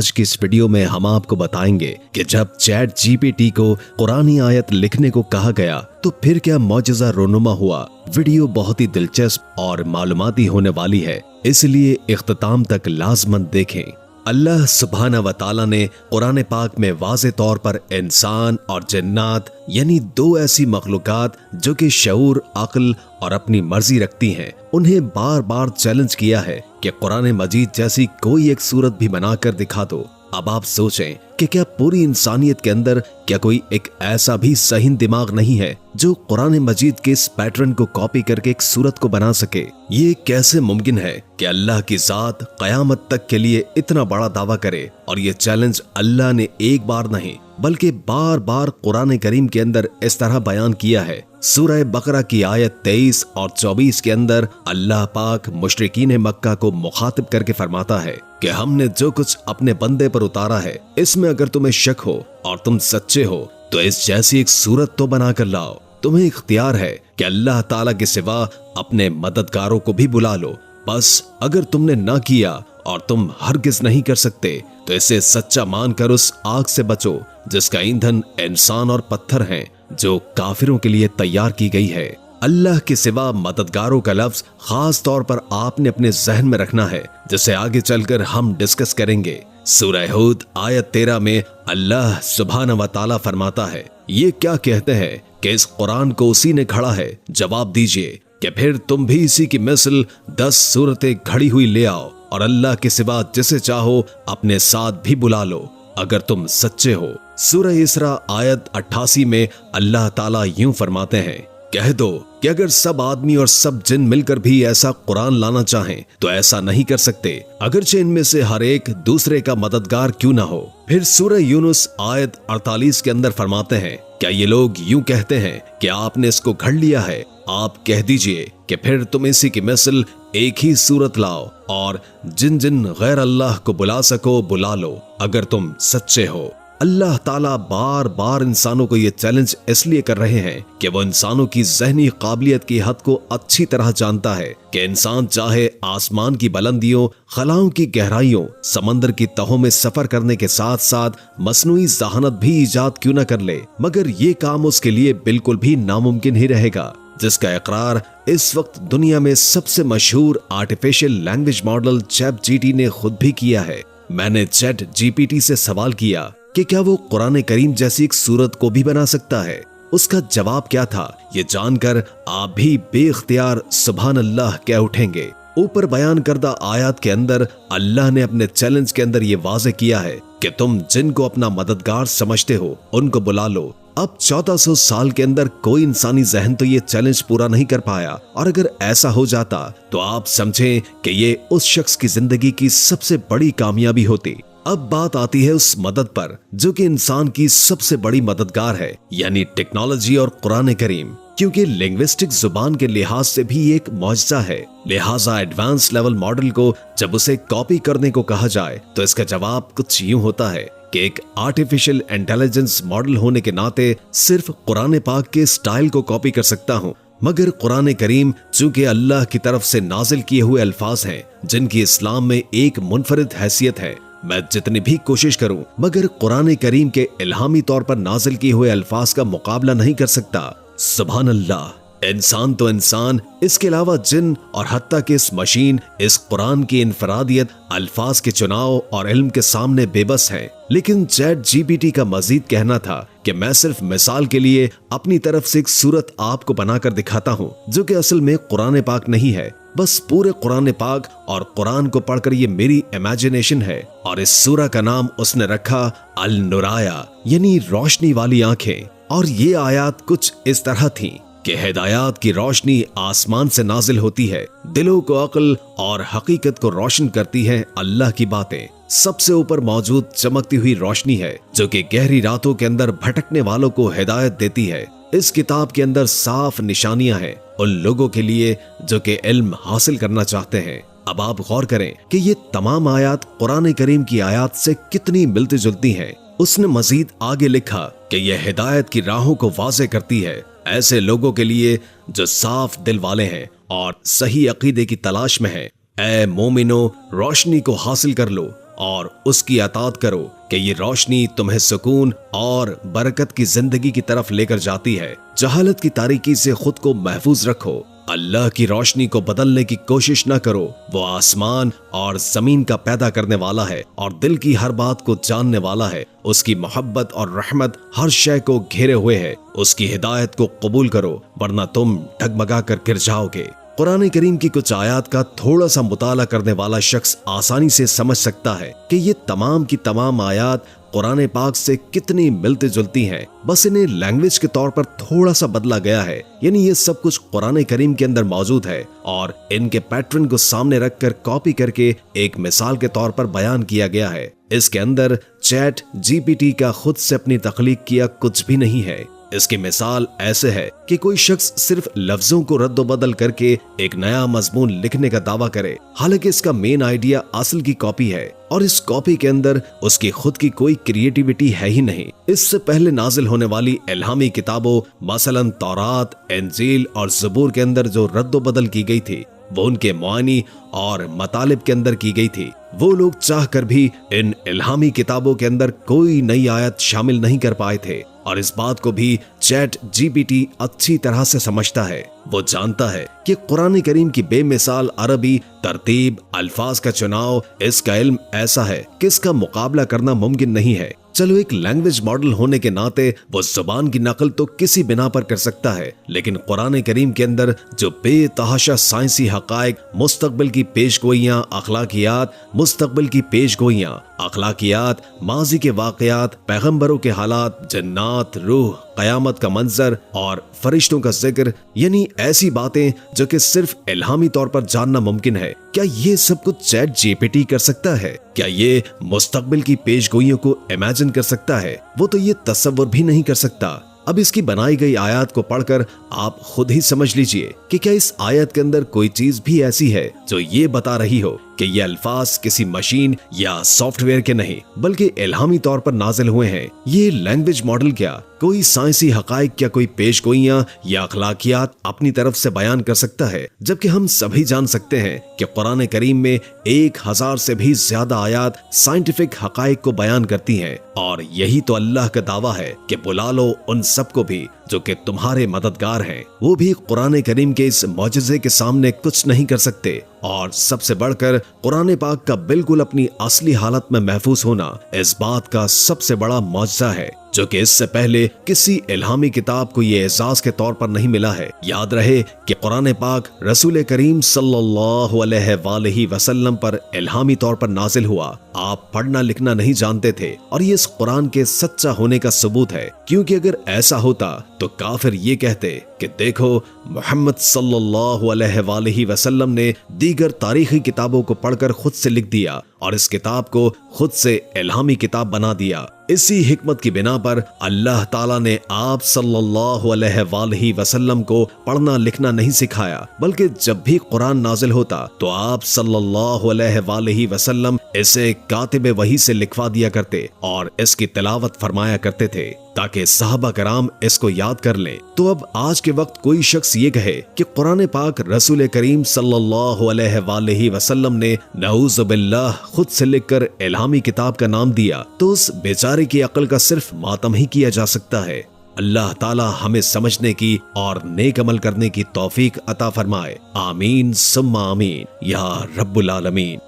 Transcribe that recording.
आज की इस वीडियो में हम आपको बताएंगे कि जब चैट जीपीटी को कुरानी आयत लिखने को कहा गया तो फिर क्या मौजज़ा रोनुमा हुआ। वीडियो बहुत ही दिलचस्प और मालूमाती होने वाली है, इसलिए इख्तिताम तक लाजमन देखें। अल्लाह सुब्हाना व तआला ने कुरान पाक में वाज़े तौर पर इंसान और जन्नात यानी दो ऐसी मखलूकात जो कि शऊर, अक्ल और अपनी मर्जी रखती हैं, उन्हें बार बार चैलेंज किया है कि कुरान मजीद जैसी कोई एक सूरत भी बनाकर दिखा दो। अब आप सोचें कि क्या पूरी इंसानियत के अंदर क्या कोई एक ऐसा भी सही दिमाग नहीं है जो कुरान मजीद के इस पैटर्न को कॉपी करके एक सूरत को बना सके। ये कैसे मुमकिन है कि अल्लाह की जात कयामत तक के लिए इतना बड़ा दावा करे। और ये चैलेंज अल्लाह ने एक बार नहीं बल्कि बार बार कुरान करीम के अंदर इस तरह बयान किया है। सूरह बकरा की आयत 23 और 24 के अंदर अल्लाह पाक मुशरिकीन मक्का को मुखातिब करके फरमाता है कि हमने जो कुछ अपने बंदे पर उतारा है, इसमें अगर तुम्हें शक हो और तुम सच्चे हो तो इस जैसी एक सूरत तो बना कर लाओ। तुम्हें इख्तियार है कि अल्लाह ताला के सिवा अपने मददगारों को भी बुला लो। बस अगर तुमने ना किया और तुम हरगिज नहीं कर सकते तो इसे सच्चा मानकर उस आग से बचो जिसका ईंधन इंसान और पत्थर हैं, जो काफिरों के लिए तैयार की गई है। अल्लाह के सिवा मददगारों का लफ्ज खास तौर पर आपने अपने जहन में रखना है, जिसे आगे चलकर हम डिस्कस करेंगे। सूरह हूद आयत 13 में अल्लाह सुब्हाना व तआला फरमाता है, ये क्या कहते हैं कि इस कुरान को उसी ने खड़ा है। जवाब दीजिए कि फिर तुम भी इसी की मिसल 10 सूरतें घड़ी हुई ले आओ और अल्लाह के सिवा जिसे चाहो अपने साथ भी बुला लो अगर तुम सच्चे हो। सूरह इसरा आयत 88 में अल्लाह ताला यूं फरमाते हैं, कह दो कि अगर सब आदमी और सब जिन मिलकर भी ऐसा कुरान लाना चाहें तो ऐसा नहीं कर सकते, अगरचे इनमें से हर एक दूसरे का मददगार क्यों ना हो। फिर सूरह यूनुस आयत 48 के अंदर फरमाते हैं, क्या ये लोग यूं कहते हैं कि आपने इसको घड़ लिया है। आप कह दीजिए कि फिर तुम इसी की मिसल एक ही सूरत लाओ और जिन जिन गैर अल्लाह को बुला सको बुला लो अगर तुम सच्चे हो। अल्लाह ताला बार बार इंसानों को ये चैलेंज इसलिए कर रहे हैं कि वो इंसानों की ज़हनी काबिलियत की हद को अच्छी तरह जानता है कि इंसान चाहे आसमान की बुलंदियों, खलाओं की गहराइयों, समंदर की तहों में सफर करने के साथ साथ मसनूई ज़हानत भी इजाद क्यों न कर ले, मगर ये काम उसके लिए बिल्कुल भी नामुमकिन ही रहेगा, जिसका इकरार इस वक्त दुनिया में सबसे मशहूर artificial language model chat GPT ने खुद भी किया है। मैंने चैट जीपीटी से सवाल किया कि क्या वो कुरान करीम जैसी एक सूरत को भी बना सकता है। उसका जवाब क्या था, ये जानकर आप भी बेख्तियार सुभान अल्लाह कह उठेंगे। ऊपर बयान करदा आयत के अंदर अल्लाह ने अपने चैलेंज के अंदर ये वाज़े किया है कि तुम जिनको अपना मददगार समझते हो उनको बुला लो। अब 1400 साल के अंदर कोई इंसानी जहन तो ये चैलेंज पूरा नहीं कर पाया, और अगर ऐसा हो जाता तो आप समझें कि ये उस शख्स की जिंदगी की सबसे बड़ी कामयाबी होती। अब बात आती है उस मदद पर जो कि इंसान की सबसे बड़ी मददगार है, यानी टेक्नोलॉजी और कुरान करीम, क्योंकि लिंग्विस्टिक जुबान के लिहाज से भी एक मौजज़ा है। लिहाजा एडवांस लेवल मॉडल को जब उसे कॉपी करने को कहा जाए तो इसका जवाब कुछ यूं होता है कि एक आर्टिफिशियल इंटेलिजेंस मॉडल होने के नाते सिर्फ कुरान पाक के स्टाइल को कॉपी कर सकता हूँ, मगर कुरान करीम चूंकि अल्लाह की तरफ से नाजिल किए हुए अल्फाज हैं जिनकी इस्लाम में एक मुनफरिद हैसियत है, मैं जितनी भी कोशिश करूं मगर कुरान करीम के इल्हामी तौर पर नाजिल किए हुए अल्फाज का मुकाबला नहीं कर सकता। सुभान अल्लाह, इंसान तो इंसान, इसके अलावा जिन और हत्ता कि इस मशीन इस कुरान की इनफरादियत, अल्फाज के चुनाव और इल्म के सामने बेबस है। लेकिन चैट जीपीटी का मजीद कहना था कि मैं सिर्फ मिसाल के लिए अपनी तरफ से एक सूरत आपको बनाकर दिखाता हूँ जो कि असल में कुरान पाक नहीं है। बस पूरे कुरान पाक और कुरान को पढ़कर ये मेरी इमेजिनेशन है, और इस सूरा का नाम उसने रखा अल नुराया, यानी रोशनी वाली आंखें। और ये आयत कुछ इस तरह थी कि हिदायत की रोशनी आसमान से नाजिल होती है, दिलों को अक्ल और हकीकत को रोशन करती है अल्लाह की बातें। सबसे ऊपर मौजूद चमकती हुई रोशनी है जो कि गहरी रातों के अंदर भटकने वालों को हिदायत देती है। इस किताब के अंदर साफ निशानियां हैं उन लोगों के लिए जो कि इल्म हासिल करना चाहते हैं। अब आप गौर करें कि ये तमाम आयत कुरान करीम की आयत से कितनी मिलती जुलती हैं। उसने मजीद आगे लिखा कि यह हिदायत की राहों को वाज़े करती है ऐसे लोगों के लिए जो साफ दिल वाले हैं और सही अकीदे की तलाश में हैं। ऐ मोमिनो, रोशनी को हासिल कर लो اور اس کی اطاعت کرو کہ یہ روشنی تمہیں سکون اور برکت کی زندگی کی طرف لے کر جاتی ہے۔ جہالت کی تاریکی سے خود کو محفوظ رکھو، اللہ کی روشنی کو بدلنے کی کوشش نہ کرو، وہ آسمان اور زمین کا پیدا کرنے والا ہے اور دل کی ہر بات کو جاننے والا ہے۔ اس کی محبت اور رحمت ہر شے کو گھیرے ہوئے ہے، اس کی ہدایت کو قبول کرو ورنہ تم ڈگمگا کر گر جاؤ گے۔ قرآن کریم کی کچھ آیات کا تھوڑا سا مطالعہ کرنے والا شخص آسانی سے سمجھ سکتا ہے کہ یہ تمام کی تمام آیات قرآن پاک سے کتنی ملتی جلتی ہیں، بس انہیں لینگویج کے طور پر تھوڑا سا بدلا گیا ہے۔ یعنی یہ سب کچھ قرآن کریم کے اندر موجود ہے اور ان کے پیٹرن کو سامنے رکھ کر کاپی کر کے ایک مثال کے طور پر بیان کیا گیا ہے۔ اس کے اندر چیٹ جی پی ٹی کا خود سے اپنی تخلیق کیا کچھ بھی نہیں ہے۔ اس کی مثال ایسے ہے کہ کوئی شخص صرف لفظوں کو رد و بدل کر کے ایک نیا مضمون لکھنے کا دعویٰ کرے، حالانکہ اس کا مین آئیڈیا اصل کی کاپی ہے اور اس کاپی کے اندر اس کی خود کی کوئی کریٹیوٹی ہے ہی نہیں۔ اس سے پہلے نازل ہونے والی الہامی کتابوں مثلاً تورات، انجیل اور زبور کے اندر جو رد و بدل کی گئی تھی وہ ان کے معانی اور مطالب کے اندر کی گئی تھی۔ وہ لوگ چاہ کر بھی ان الہامی کتابوں کے اندر کوئی نئی آیت شامل نہیں کر پائے تھے، اور اس بات کو بھی چیٹ جی پی ٹی اچھی طرح سے سمجھتا ہے۔ وہ جانتا ہے کہ قرآن کریم کی بے مثال عربی ترتیب، الفاظ کا چناؤ، اس کا علم ایسا ہے کہ اس کا مقابلہ کرنا ممکن نہیں ہے۔ چلو ایک لینگویج ماڈل ہونے کے ناطے وہ زبان کی نقل تو کسی بنا پر کر سکتا ہے، لیکن قرآن کریم کے اندر جو بے تحاشا سائنسی حقائق، مستقبل کی پیش گوئیاں، اخلاقیات، مستقبل کی پیش گوئیاں، اخلاقیات، ماضی کے واقعات، پیغمبروں کے حالات، جنات، روح، قیامت کا منظر اور فرشتوں کا ذکر، یعنی ایسی باتیں جو کہ صرف الہامی طور پر جاننا ممکن ہے، کیا یہ سب کچھ چیٹ جی پی ٹی کر سکتا ہے؟ کیا یہ مستقبل کی پیش گوئیوں کو امیجن کر سکتا ہے؟ وہ تو یہ تصور بھی نہیں کر سکتا۔ اب اس کی بنائی گئی آیات کو پڑھ کر آپ خود ہی سمجھ لیجئے کہ کیا اس آیت کے اندر کوئی چیز بھی ایسی ہے جو یہ بتا رہی ہو کہ یہ الفاظ کسی مشین یا سافٹ ویئر کے نہیں بلکہ الہامی طور پر نازل ہوئے ہیں۔ یہ لینگویج ماڈل کیا کوئی سائنسی حقائق، کیا کوئی پیش گوئیاں یا اخلاقیات اپنی طرف سے بیان کر سکتا ہے؟ جبکہ ہم سبھی جان سکتے ہیں کہ قرآن کریم میں 1000 سے بھی زیادہ آیات سائنٹیفک حقائق کو بیان کرتی ہیں، اور یہی تو اللہ کا دعویٰ ہے کہ بلا لو ان سب کو بھی جو کہ تمہارے مددگار ہیں، وہ بھی قرآن کریم کے اس معجزے کے سامنے کچھ نہیں کر سکتے۔ اور سب سے بڑھ کر قرآن پاک کا بالکل اپنی اصلی حالت میں محفوظ ہونا اس بات کا سب سے بڑا معجزہ ہے جو کہ اس سے پہلے کسی الہامی کتاب کو یہ اعزاز کے طور پر نہیں ملا ہے۔ یاد رہے کہ قرآن پاک رسول کریم صلی اللہ علیہ وآلہ وسلم پر الہامی طور پر نازل ہوا۔ آپ پڑھنا لکھنا نہیں جانتے تھے، اور یہ اس قرآن کے سچا ہونے کا ثبوت ہے، کیونکہ اگر ایسا ہوتا تو کافر یہ کہتے کہ دیکھو محمد صلی اللہ علیہ وآلہ وسلم نے دیگر تاریخی کتابوں کو پڑھ کر خود سے لکھ دیا اور اس کتاب کو خود سے الہامی کتاب بنا دیا۔ اسی حکمت کی بنا پر اللہ تعالیٰ نے آپ صلی اللہ علیہ وآلہ وسلم کو پڑھنا لکھنا نہیں سکھایا، بلکہ جب بھی قرآن نازل ہوتا تو آپ صلی اللہ علیہ وآلہ وسلم اسے کاتب وحی سے لکھوا دیا کرتے اور اس کی تلاوت فرمایا کرتے تھے تاکہ صحابہ کرام اس کو یاد کر لیں۔ تو اب آج کے وقت کوئی شخص یہ کہے کہ قرآن پاک رسول کریم صلی اللہ علیہ وآلہ وسلم نے نعوذ باللہ خود سے لکھ کر الہامی کتاب کا نام دیا، تو اس بیچارے کی عقل کا صرف ماتم ہی کیا جا سکتا ہے۔ اللہ تعالی ہمیں سمجھنے کی اور نیک عمل کرنے کی توفیق عطا فرمائے، آمین ثم آمین یا رب العالمین۔